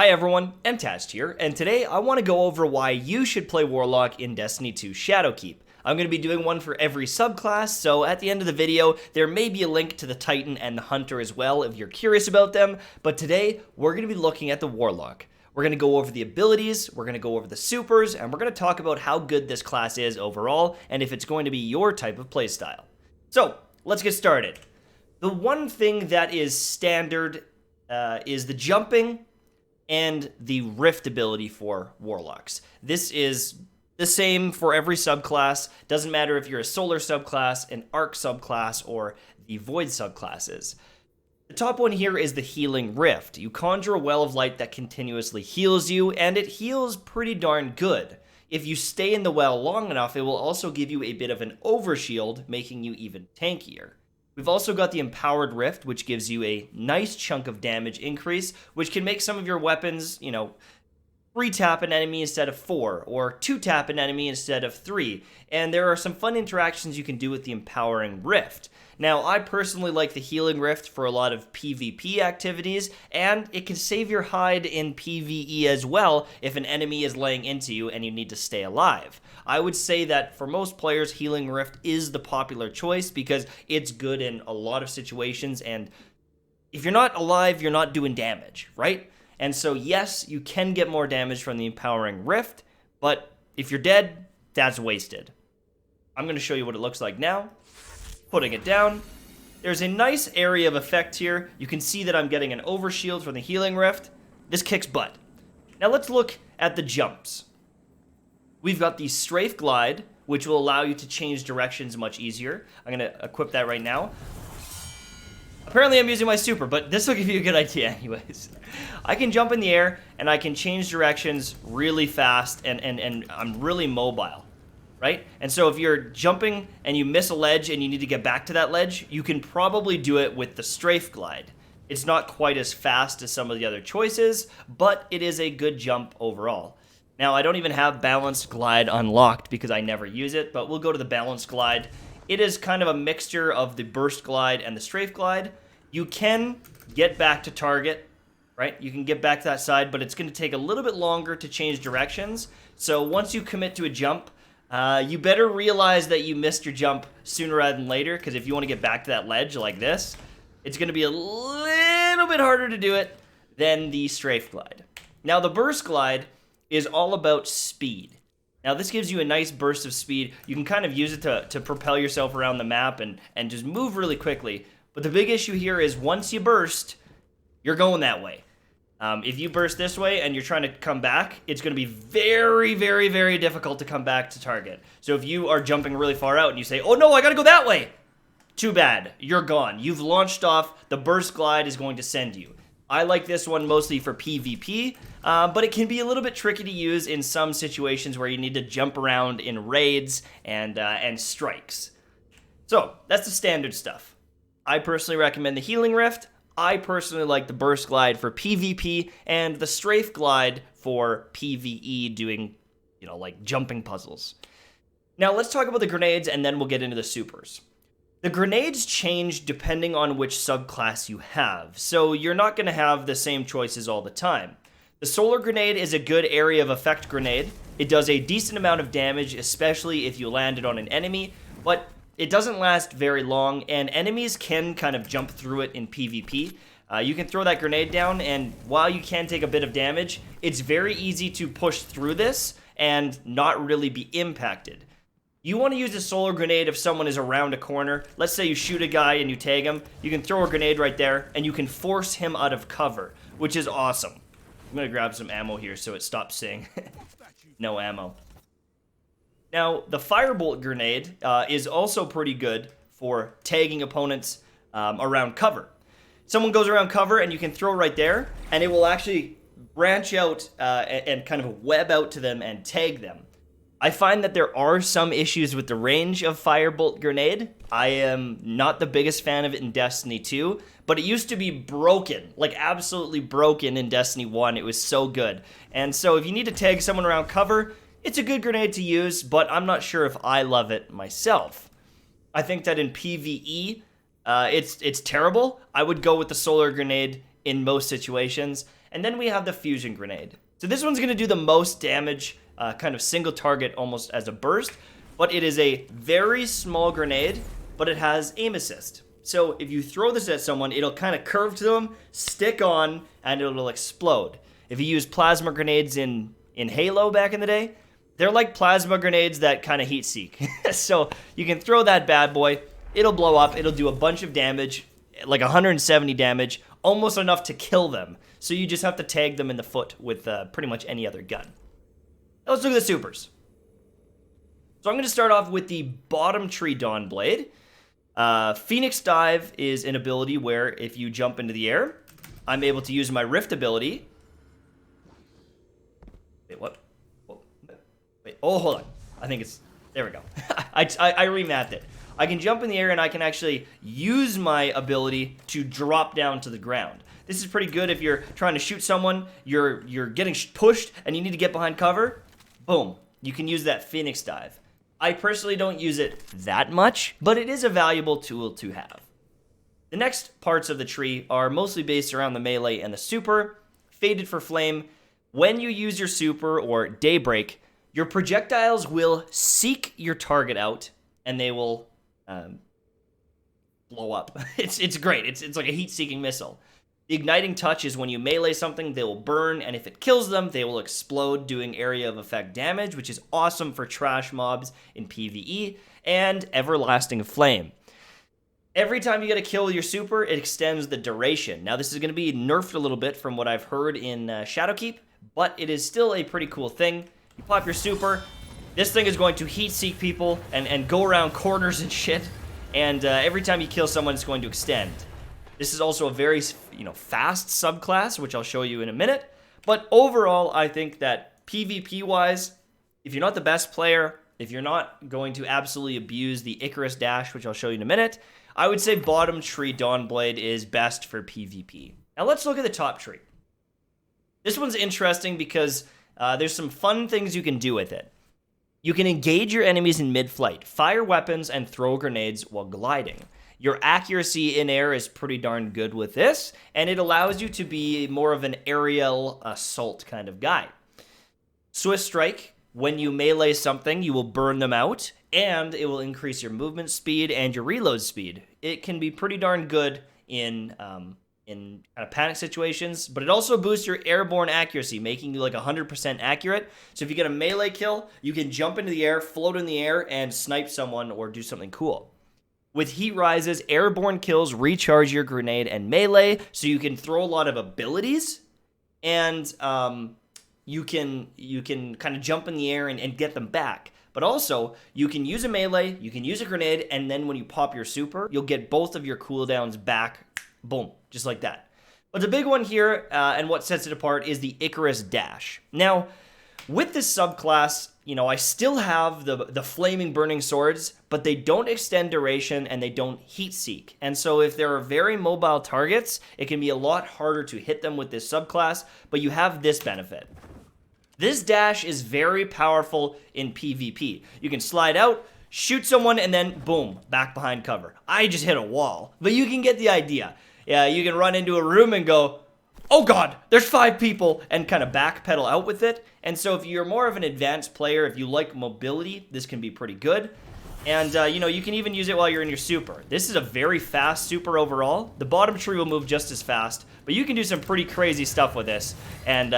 Hi everyone, MTast here, and today I want to go over why you should play Warlock in Destiny 2 Shadowkeep. I'm going to be doing one for every subclass, so at the end of the video, there may be a link to the Titan and the Hunter as well if you're curious about them, but today we're going to be looking at the Warlock. We're going to go over the abilities, we're going to go over the supers, and we're going to talk about how good this class is overall, and if it's going to be your type of playstyle. So, let's get started. The one thing that is standard is the jumping and the rift ability for Warlocks. This is the same for every subclass. Doesn't matter if you're a solar subclass, an arc subclass, or the void subclasses. The top one here is the healing rift. You conjure a well of light that continuously heals you, and it heals pretty darn good. If you stay in the well long enough, it will also give you a bit of an overshield, making you even tankier. We've also got the Empowered Rift, which gives you a nice chunk of damage increase, which can make some of your weapons, 3-tap an enemy instead of 4, or 2-tap an enemy instead of 3. And there are some fun interactions you can do with the Empowering Rift. Now, I personally like the Healing Rift for a lot of PvP activities, and it can save your hide in PvE as well if an enemy is laying into you and you need to stay alive. I would say that for most players, Healing Rift is the popular choice because it's good in a lot of situations, and if you're not alive, you're not doing damage, right? And so yes, you can get more damage from the Empowering Rift, but if you're dead, that's wasted. I'm going to show you what it looks like now. Putting it down. There's a nice area of effect here. You can see that I'm getting an overshield from the Healing Rift. This kicks butt. Now let's look at the jumps. We've got the Strafe Glide, which will allow you to change directions much easier. I'm going to equip that right now. Apparently I'm using my super, but this will give you a good idea anyways. I can jump in the air, and I can change directions really fast, and I'm really mobile, right? And so if you're jumping and you miss a ledge and you need to get back to that ledge, you can probably do it with the Strafe Glide. It's not quite as fast as some of the other choices, but it is a good jump overall. Now, I don't even have Balanced Glide unlocked because I never use it, but we'll go to the Balanced Glide. It is kind of a mixture of the Burst Glide and the Strafe Glide. You can get back to target, right? You can get back to that side, but it's going to take a little bit longer to change directions. So once you commit to a jump, you better realize that you missed your jump sooner rather than later, because if you want to get back to that ledge like this, it's going to be a little bit harder to do it than the Strafe Glide. Now, the Burst Glide is all about speed. Now, this gives you a nice burst of speed. You can kind of use it to propel yourself around the map and just move really quickly. But the big issue here is once you burst, you're going that way. If you burst this way and you're trying to come back, it's going to be very, very, very difficult to come back to target. So if you are jumping really far out and you say, oh no, I got to go that way, too bad. You're gone. You've launched off. The Burst Glide is going to send you. I like this one mostly for PvP, but it can be a little bit tricky to use in some situations where you need to jump around in raids and strikes. So, that's the standard stuff. I personally recommend the Healing Rift. I personally like the Burst Glide for PvP and the Strafe Glide for PvE doing, like jumping puzzles. Now, let's talk about the grenades and then we'll get into the supers. The grenades change depending on which subclass you have, so you're not going to have the same choices all the time. The Solar Grenade is a good area of effect grenade. It does a decent amount of damage, especially if you land it on an enemy, but it doesn't last very long, and enemies can kind of jump through it in PvP. You can throw that grenade down, and while you can take a bit of damage, it's very easy to push through this and not really be impacted. You want to use a Solar Grenade if someone is around a corner. Let's say you shoot a guy and you tag him. You can throw a grenade right there, and you can force him out of cover, which is awesome. I'm going to grab some ammo here so it stops saying no ammo. Now, the Firebolt Grenade is also pretty good for tagging opponents around cover. Someone goes around cover, and you can throw right there, and it will actually branch out and kind of web out to them and tag them. I find that there are some issues with the range of Firebolt Grenade. I am not the biggest fan of it in Destiny 2, but it used to be broken, like absolutely broken in Destiny 1. It was so good. And so if you need to tag someone around cover, it's a good grenade to use, but I'm not sure if I love it myself. I think that in PvE, it's terrible. I would go with the Solar Grenade in most situations. And then we have the Fusion Grenade. So this one's going to do the most damage, kind of single target almost as a burst, but it is a very small grenade, but it has aim assist. So if you throw this at someone, it'll kind of curve to them, stick on, and it'll explode. If you use plasma grenades in Halo back in the day, they're like plasma grenades that kind of heat seek. So you can throw that bad boy, it'll blow up, it'll do a bunch of damage, like 170 damage, almost enough to kill them. So you just have to tag them in the foot with pretty much any other gun. Now let's look at the supers. So I'm going to start off with the bottom tree Dawnblade. Phoenix Dive is an ability where if you jump into the air, I'm able to use my Rift ability. Wait, what? Wait, oh, hold on. I think it's... There we go. I remapped it. I can jump in the air and I can actually use my ability to drop down to the ground. This is pretty good if you're trying to shoot someone, you're getting pushed, and you need to get behind cover. Boom. You can use that Phoenix Dive. I personally don't use it that much, but it is a valuable tool to have. The next parts of the tree are mostly based around the melee and the super. Faded for Flame. When you use your super or Daybreak, your projectiles will seek your target out, and they will blow up. It's great. It's like a heat-seeking missile. The Igniting Touch is when you melee something, they will burn, and if it kills them, they will explode, doing area of effect damage, which is awesome for trash mobs in PvE, and Everlasting Flame. Every time you get a kill with your super, it extends the duration. Now, this is going to be nerfed a little bit from what I've heard in Shadowkeep, but it is still a pretty cool thing. You pop your super, this thing is going to heat-seek people and go around corners and shit, and every time you kill someone, it's going to extend. This is also a very, fast subclass, which I'll show you in a minute. But overall, I think that PvP-wise, if you're not the best player, if you're not going to absolutely abuse the Icarus Dash, which I'll show you in a minute, I would say bottom tree Dawnblade is best for PvP. Now let's look at the top tree. This one's interesting because there's some fun things you can do with it. You can engage your enemies in mid-flight, fire weapons, and throw grenades while gliding. Your accuracy in air is pretty darn good with this, and it allows you to be more of an aerial assault kind of guy. Swift Strike, when you melee something, you will burn them out, and it will increase your movement speed and your reload speed. It can be pretty darn good in kind of panic situations, but it also boosts your airborne accuracy, making you like 100% accurate. So if you get a melee kill, you can jump into the air, float in the air, and snipe someone or do something cool. With Heat Rises, airborne kills recharge your grenade and melee, so you can throw a lot of abilities, and you can kind of jump in the air and get them back. But also, you can use a melee, you can use a grenade, and then when you pop your super, you'll get both of your cooldowns back. Boom, just like that. But the big one here, and what sets it apart, is the Icarus Dash. Now, with this subclass, I still have the flaming burning swords, but they don't extend duration and they don't heat seek. And so if there are very mobile targets, it can be a lot harder to hit them with this subclass, but you have this benefit. This dash is very powerful in PvP. You can slide out, shoot someone, and then boom, back behind cover. I just hit a wall, but you can get the idea. Yeah, you can run into a room and go, oh god, there's 5 people, and kind of backpedal out with it. And so if you're more of an advanced player, if you like mobility, this can be pretty good. And, you can even use it while you're in your super. This is a very fast super overall. The bottom tree will move just as fast, but you can do some pretty crazy stuff with this and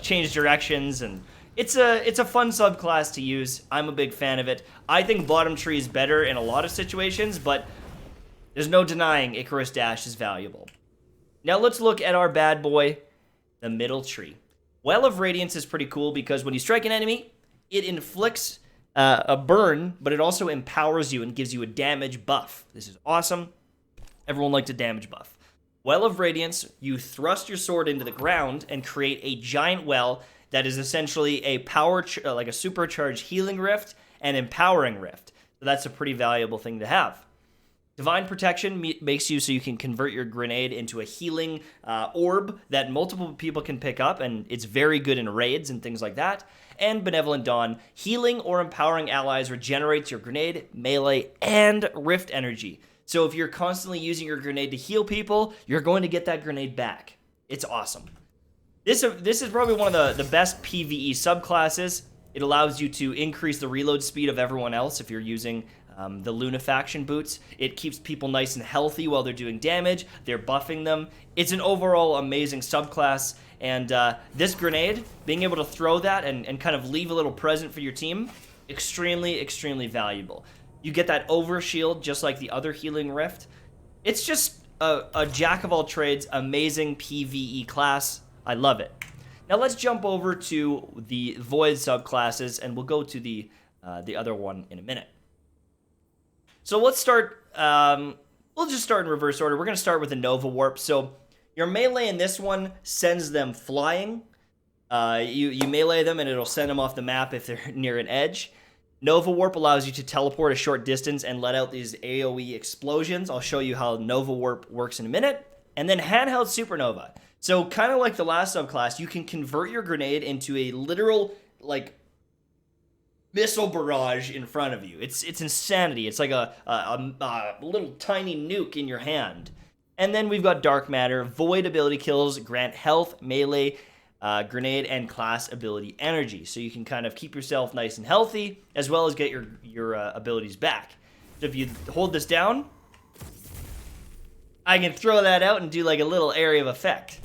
change directions. And it's a fun subclass to use. I'm a big fan of it. I think bottom tree is better in a lot of situations, but there's no denying Icarus Dash is valuable. Now let's look at our bad boy, the middle tree. Well of Radiance is pretty cool because when you strike an enemy, it inflicts a burn, but it also empowers you and gives you a damage buff. This is awesome. Everyone likes a damage buff. Well of Radiance, you thrust your sword into the ground and create a giant well that is essentially a like a supercharged healing rift and empowering rift. So that's a pretty valuable thing to have. Divine Protection makes you so you can convert your grenade into a healing orb that multiple people can pick up, and it's very good in raids and things like that. And Benevolent Dawn, healing or empowering allies regenerates your grenade, melee, and rift energy. So if you're constantly using your grenade to heal people, you're going to get that grenade back. It's awesome. This is probably one of the best PvE subclasses. It allows you to increase the reload speed of everyone else if you're using the Lunafaction boots. It keeps people nice and healthy while they're doing damage. They're buffing them. It's an overall amazing subclass. And this grenade, being able to throw that and kind of leave a little present for your team, extremely, extremely valuable. You get that overshield just like the other healing rift. It's just a jack of all trades, amazing PvE class. I love it. Now let's jump over to the Void subclasses, and we'll go to the other one in a minute. So let's start, we'll just start in reverse order. We're going to start with the Nova Warp. So your melee in this one sends them flying. You melee them and it'll send them off the map if they're near an edge. Nova Warp allows you to teleport a short distance and let out these AoE explosions. I'll show you how Nova Warp works in a minute. And then Handheld Supernova. So kind of like the last subclass, you can convert your grenade into a literal, like, missile barrage in front of you. It's insanity. It's like a little tiny nuke in your hand. And then we've got Dark Matter. Void ability kills grant health, melee, grenade, and class ability energy. So you can kind of keep yourself nice and healthy, as well as get your abilities back. So if you hold this down, I can throw that out and do like a little area of effect.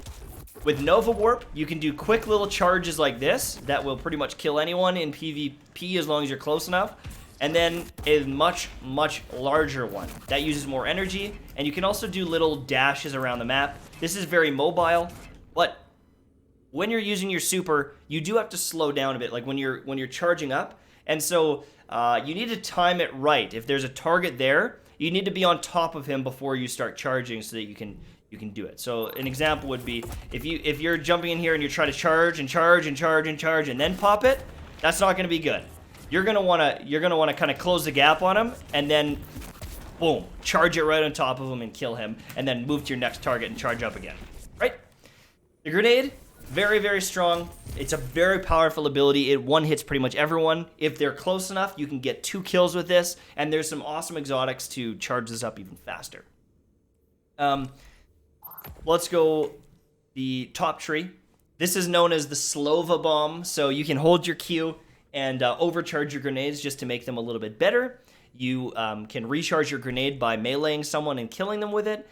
With Nova Warp, you can do quick little charges like this that will pretty much kill anyone in PvP as long as you're close enough. And then a much, much larger one that uses more energy. And you can also do little dashes around the map. This is very mobile, but when you're using your super, you do have to slow down a bit, like when you're charging up. And so you need to time it right. If there's a target there, you need to be on top of him before you start charging so that you can do it. So an example would be if you're jumping in here and you're trying to charge and charge and charge and charge and then pop it, that's not going to be good. You're gonna wanna kind of close the gap on him and then boom, charge it right on top of him and kill him, and then move to your next target and charge up again. Right? The grenade, very, very strong. It's a very powerful ability. It one hits pretty much everyone. If they're close enough, you can get 2 kills with this, and there's some awesome exotics to charge this up even faster. Let's go the top tree. This is known as the Slova Bomb, so you can hold your Q and overcharge your grenades just to make them a little bit better. You can recharge your grenade by meleeing someone and killing them with it.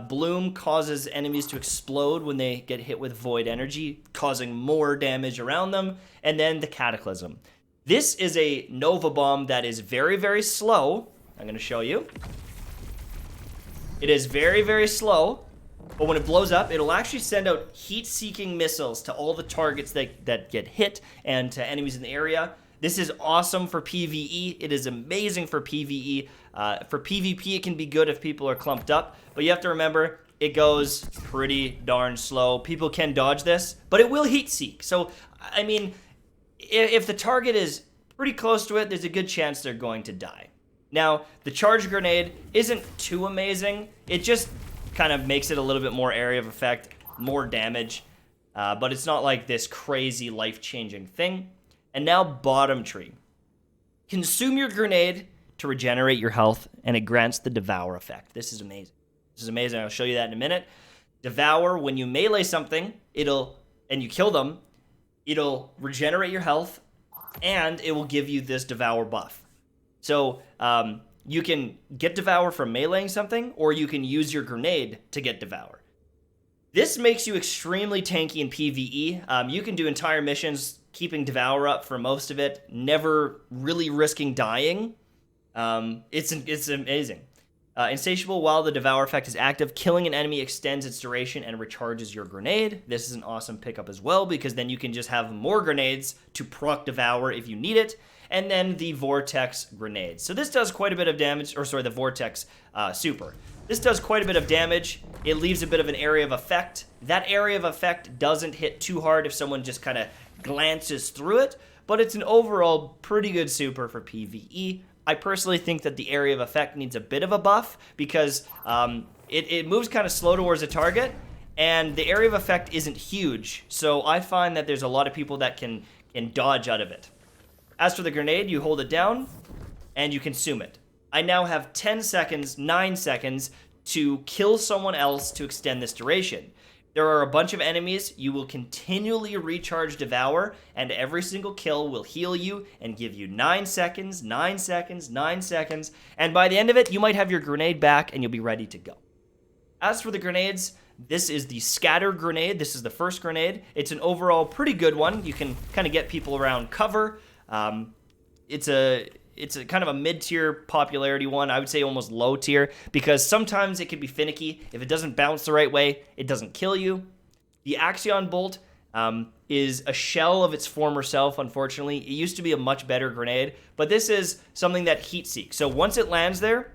Bloom causes enemies to explode when they get hit with void energy, causing more damage around them. And then the Cataclysm. This is a Nova Bomb that is very, very slow. I'm going to show you. It is very, very slow. But when it blows up, it'll actually send out heat-seeking missiles to all the targets that get hit and to enemies in the area. This is awesome for PvE. It is amazing for PvE. For PvP, it can be good if people are clumped up. But you have to remember, it goes pretty darn slow. People can dodge this, but it will heat-seek. So, I mean, if the target is pretty close to it, there's a good chance they're going to die. Now, the charge grenade isn't too amazing. It just kind of makes it a little bit more area of effect, more damage, but it's not like this crazy life-changing thing. And now bottom tree. Consume your grenade to regenerate your health, and it grants the Devour effect. This is amazing. This is amazing. I'll show you that in a minute. Devour, when you melee something, and you kill them, it'll regenerate your health, and it will give you this Devour buff. So, you can get Devour from meleeing something, or you can use your grenade to get Devour. This makes you extremely tanky in PvE. You can do entire missions keeping Devour up for most of it, never really risking dying. It's amazing. Insatiable, while the Devour effect is active, killing an enemy extends its duration and recharges your grenade. This is an awesome pickup as well, because then you can just have more grenades to proc Devour if you need it. And then the Vortex Grenade. So this does quite a bit of damage, the Vortex Super. This does quite a bit of damage. It leaves a bit of an area of effect. That area of effect doesn't hit too hard if someone just kind of glances through it, but it's an overall pretty good super for PvE. I personally think that the area of effect needs a bit of a buff because it moves kind of slow towards a target, and the area of effect isn't huge. So I find that there's a lot of people that can dodge out of it. As for the grenade, you hold it down, and you consume it. I now have 10 seconds, 9 seconds to kill someone else to extend this duration. There are a bunch of enemies. You will continually recharge Devour, and every single kill will heal you and give you 9 seconds, 9 seconds, 9 seconds, and by the end of it, you might have your grenade back and you'll be ready to go. As for the grenades, this is the Scatter Grenade. This is the first grenade. It's an overall pretty good one. You can kind of get people around cover. It's a kind of a mid-tier popularity one. I would say almost low tier, because sometimes it can be finicky. If it doesn't bounce the right way, it doesn't kill you. The Axion Bolt is a shell of its former self, unfortunately. It used to be a much better grenade, but this is something that heat seeks. So once it lands there,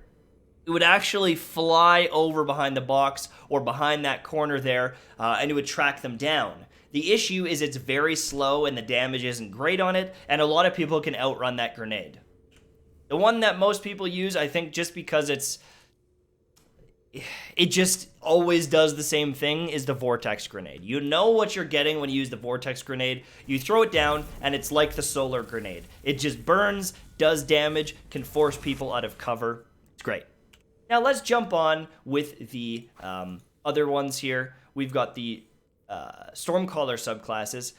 it would actually fly over behind the box or behind that corner there, and it would track them down. The issue is it's very slow and the damage isn't great on it, and a lot of people can outrun that grenade. The one that most people use, I think just because it just always does the same thing, is the Vortex Grenade. You know what you're getting when you use the Vortex Grenade. You throw it down, and it's like the Solar Grenade. It just burns, does damage, can force people out of cover. It's great. Now let's jump on with the other ones here. We've got the Stormcaller subclasses.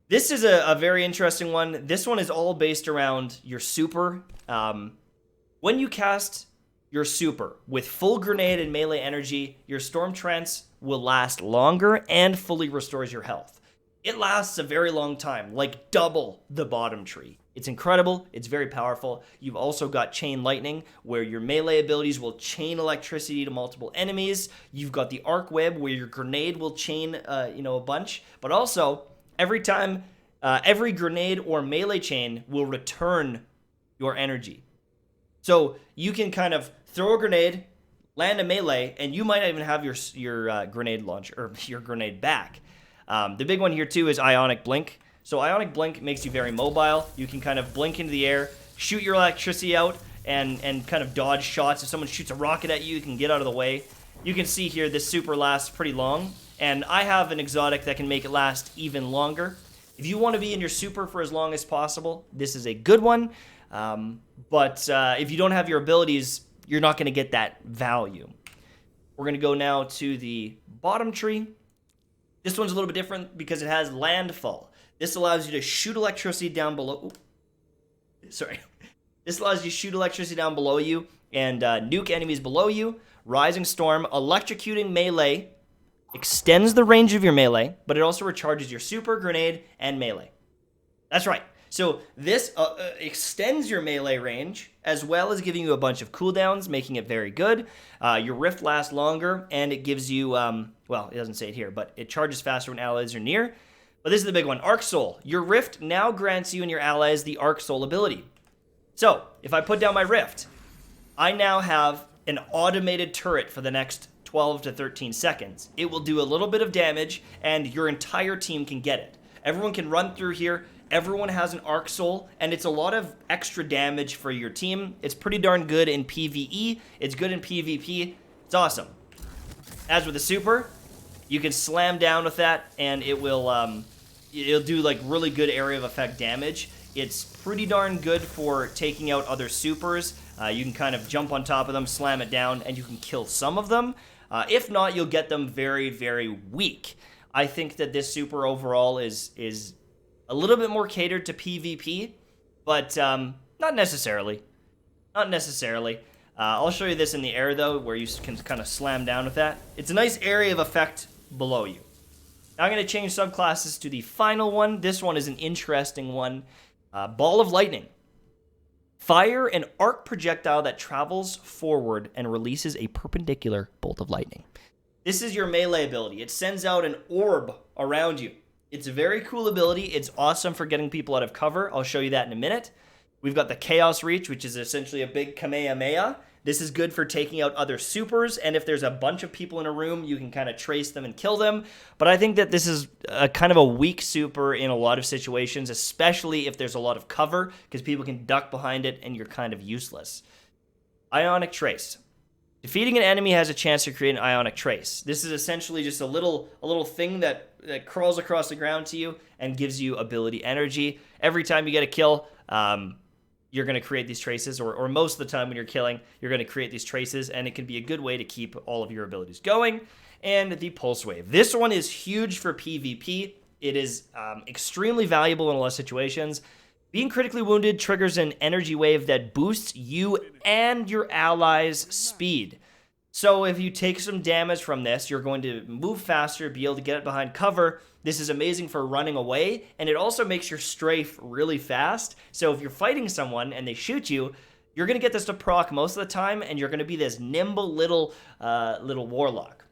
This is a very interesting one. This one is all based around your super. When you cast your super with full grenade and melee energy, your Storm Trance will last longer and fully restores your health. It lasts a very long time, like double the bottom tree. It's incredible. It's very powerful. You've also got Chain Lightning, where your melee abilities will chain electricity to multiple enemies. You've got the Arc Web, where your grenade will chain, a bunch. But also, every time, every grenade or melee chain will return your energy. So you can kind of throw a grenade, land a melee, and you might not even have your grenade launcher or your grenade back. The big one here too is Ionic Blink. So Ionic Blink makes you very mobile. You can kind of blink into the air, shoot your electricity out, and kind of dodge shots. If someone shoots a rocket at you, you can get out of the way. You can see here this super lasts pretty long, and I have an exotic that can make it last even longer. If you want to be in your super for as long as possible, this is a good one. But if you don't have your abilities, you're not going to get that value. We're going to go now to the bottom tree. This one's a little bit different because it has Landfall. This allows you to shoot electricity down below. This allows you to shoot electricity down below you and nuke enemies below you. Rising Storm, Electrocuting melee, extends the range of your melee, but it also recharges your super, grenade, and melee. That's right. So this extends your melee range, as well as giving you a bunch of cooldowns, making it very good. Your Rift lasts longer, and it gives you, well, it doesn't say it here, but it charges faster when allies are near. But this is the big one, Arc Soul. Your Rift now grants you and your allies the Arc Soul ability. So, if I put down my Rift, I now have an automated turret for the next 12 to 13 seconds. It will do a little bit of damage, and your entire team can get it. Everyone can run through here. Everyone has an Arc Soul, and it's a lot of extra damage for your team. It's pretty darn good in PvE. It's good in PvP. It's awesome. As with the super, you can slam down with that, and it will it'll do like really good area of effect damage. It's pretty darn good for taking out other supers. You can kind of jump on top of them, slam it down, and you can kill some of them. If not, you'll get them very, very weak. I think that this super overall is a little bit more catered to PvP, but not necessarily. Not necessarily. I'll show you this in the air, though, where you can kind of slam down with that. It's a nice area of effect below you. Now I'm going to change subclasses to the final one. This one is an interesting one. Ball of Lightning. Fire an arc projectile that travels forward and releases a perpendicular bolt of lightning. This is your melee ability. It sends out an orb around you. It's a very cool ability. It's awesome for getting people out of cover. I'll show you that in a minute. We've got the Chaos Reach, which is essentially a big Kamehameha. This is good for taking out other supers, and if there's a bunch of people in a room, you can kind of trace them and kill them. But I think that this is a kind of a weak super in a lot of situations, especially if there's a lot of cover, because people can duck behind it and you're kind of useless. Ionic Trace. Defeating an enemy has a chance to create an Ionic Trace. This is essentially just a little thing that crawls across the ground to you and gives you ability energy. Every time you get a kill, you're going to create these traces, or most of the time when you're killing, you're going to create these traces, and it can be a good way to keep all of your abilities going. and the Pulse Wave. This one is huge for PvP. It is extremely valuable in a lot of situations. Being critically wounded triggers an energy wave that boosts you and your allies' speed. So if you take some damage from this, you're going to move faster, be able to get it behind cover. This is amazing for running away, and it also makes your strafe really fast. So if you're fighting someone and they shoot you, you're going to get this to proc most of the time, and you're going to be this nimble little Warlock.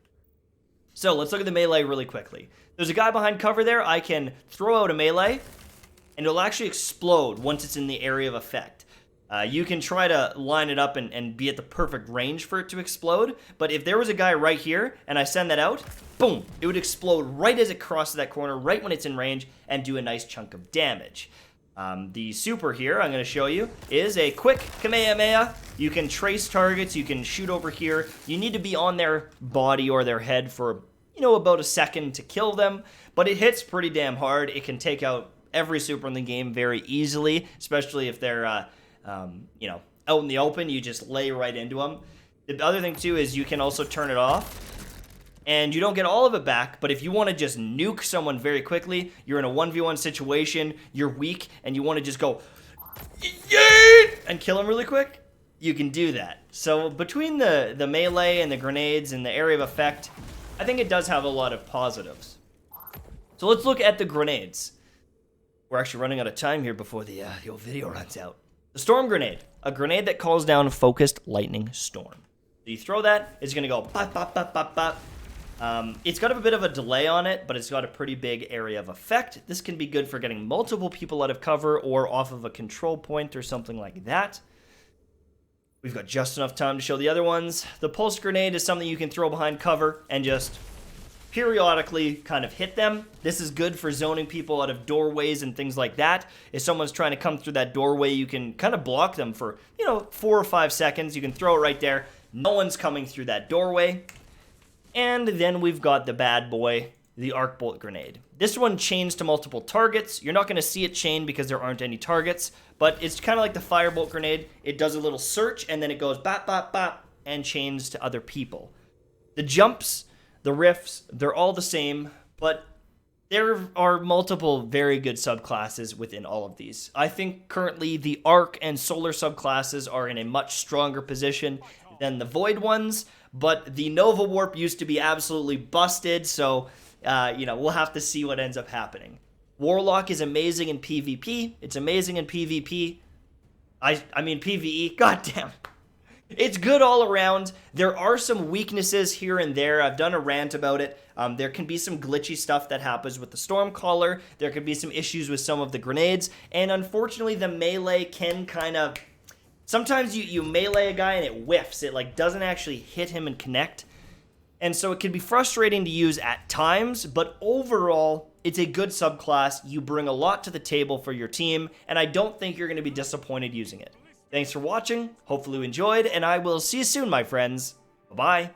So let's look at the melee really quickly. There's a guy behind cover there. I can throw out a melee, and it'll actually explode once it's in the area of effect. You can try to line it up and be at the perfect range for it to explode, but if there was a guy right here and I send that out, boom, it would explode right as it crosses that corner, right when it's in range, and do a nice chunk of damage. The super here, I'm going to show you, is a quick Kamehameha. You can trace targets, you can shoot over here. You need to be on their body or their head for, about a second to kill them, but it hits pretty damn hard. It can take out every super in the game very easily, especially if they're, out in the open. You just lay right into them. The other thing, too, is you can also turn it off, and you don't get all of it back, but if you want to just nuke someone very quickly, you're in a 1v1 situation, you're weak, and you want to just go, yeet, and kill him really quick, you can do that. So between the melee and the grenades and the area of effect, I think it does have a lot of positives. So let's look at the grenades. We're actually running out of time here before the old video runs out. The Storm Grenade, a grenade that calls down a focused lightning storm. So you throw that, it's going to go bop, bop, bop, bop, bop. It's got a bit of a delay on it, but it's got a pretty big area of effect. This can be good for getting multiple people out of cover or off of a control point or something like that. We've got just enough time to show the other ones. The Pulse Grenade is something you can throw behind cover and just periodically kind of hit them. This is good for zoning people out of doorways and things like that. If someone's trying to come through that doorway, you can kind of block them for, 4 or 5 seconds. You can throw it right there. No one's coming through that doorway. And then we've got the bad boy, the Arc Bolt Grenade. This one chains to multiple targets. You're not going to see it chain because there aren't any targets, but it's kind of like the Firebolt Grenade. It does a little search, and then it goes bop, bop, bop, and chains to other people. The jumps, the riffs, they're all the same, but there are multiple very good subclasses within all of these. I think currently the Arc and Solar subclasses are in a much stronger position than the Void ones, but the Nova Warp used to be absolutely busted, so, we'll have to see what ends up happening. Warlock is amazing in PvP. It's amazing in PvP. I mean PvE, goddamn. It's good all around. There are some weaknesses here and there. I've done a rant about it. There can be some glitchy stuff that happens with the Stormcaller. There could be some issues with some of the grenades. And unfortunately, the melee can kind of... Sometimes you melee a guy and it whiffs. It doesn't actually hit him and connect. And so it can be frustrating to use at times. But overall, it's a good subclass. You bring a lot to the table for your team. And I don't think you're going to be disappointed using it. Thanks for watching, hopefully you enjoyed, and I will see you soon, my friends. Bye-bye.